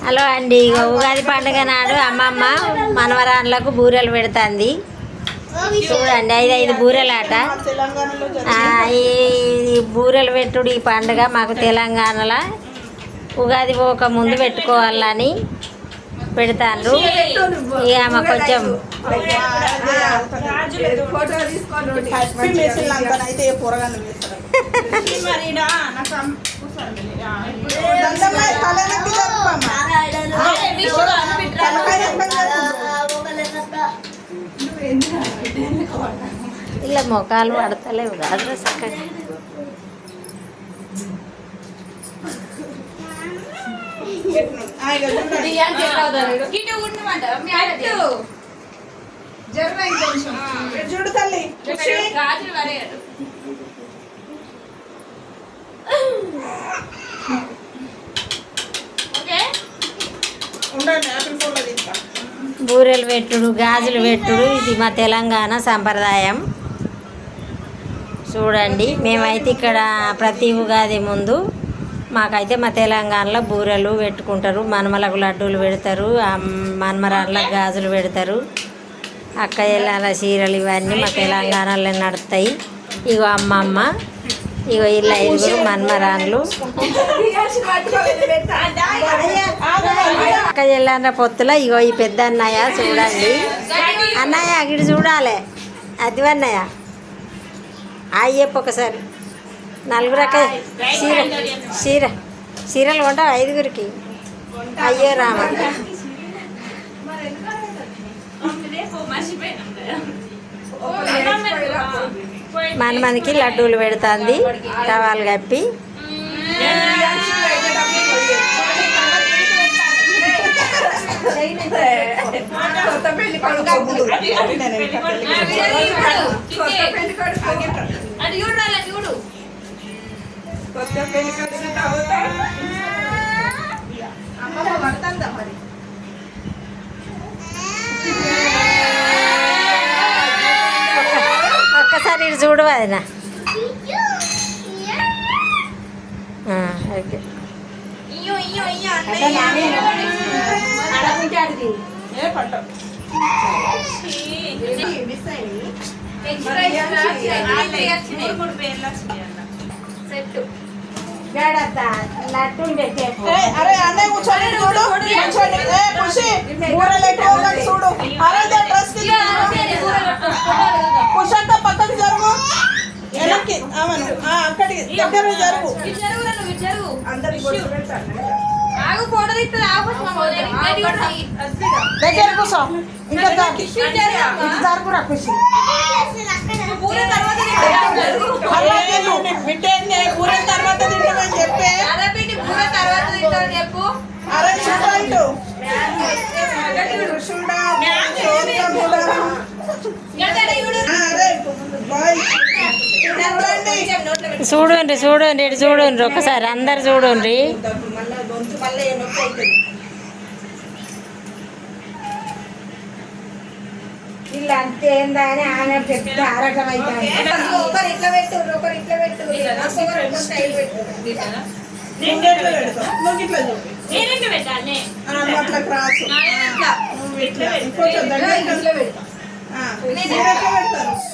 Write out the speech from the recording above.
Hello అండి, ఉగాది పండుగ నాడు అమ్మమ్మ మనవరాళ్ళకు బూరెలు పెడుతుంది. చూడండి, 5 బూరెలాట. ఈ బూరెలు పెట్టుడు ఈ పండుగ మాకు తెలంగాణలో ఉగాది పోక ముందు పెట్టుకోవాలని పెడతాను. ఇక మాకు కొంచెం ఇలా మొఖాలు పడతలేవు కాదు చక్కగా. చూడు తల్లి బూరెలు పెట్టుడు, గాజులు పెట్టుడు ఇది మా తెలంగాణ సంప్రదాయం. చూడండి, మేమైతే ఇక్కడ ప్రతి ఉగాది ముందు మాకైతే మా తెలంగాణలో బూరెలు పెట్టుకుంటారు, మనమలకు లడ్డూలు పెడతారు, మనమరాళ్ళకు గాజులు పెడతారు, అక్క చెల్లెల చీరలు ఇవన్నీ మా తెలంగాణలో నడుస్తాయి. ఇగో అమ్మమ్మ, ఇగో ఇలా 5 మనమరాళ్ళు, అక్క చెల్లెల పొత్తులో ఇగో ఈ పెద్ద అన్నయ్య. చూడండి అన్నయ్య, ఇటు చూడాలి. అది అన్నయ్య అయ్యప్ప ఒకసారి 4 చీరలు కొంటావు 5గురికి. అయ్యో రామ, మనకి లడ్డూలు పెడుతుంది టవాలు కప్పి. ఒక్కసారి ఇటు చూడు వదినా. ఓకే, అరే అన్నయ్య కూర్చోండి, చూడు చూడు. కుషంతా పక్కకి జరుగు, వెనక్కి అవును అక్కడికి దగ్గర జరుగు. దగ్గర కూర్చో, ఇంకా జరుగురా ఖుషి. పూర తర్వాత తింటామని చెప్పే. అరే చూడు, చూడండి చూడండి, ఇటు చూడండి ఒకసారి, అందరు చూడండి. ఇలా అంతే ఏందని ఆమె చెప్తే ఆరాటం అవుతుంది. ఒకరు ఇట్లా పెట్టు, ఒకరు ఇట్లా పెట్టు, అట్లా క్రాస్ పెడతారు.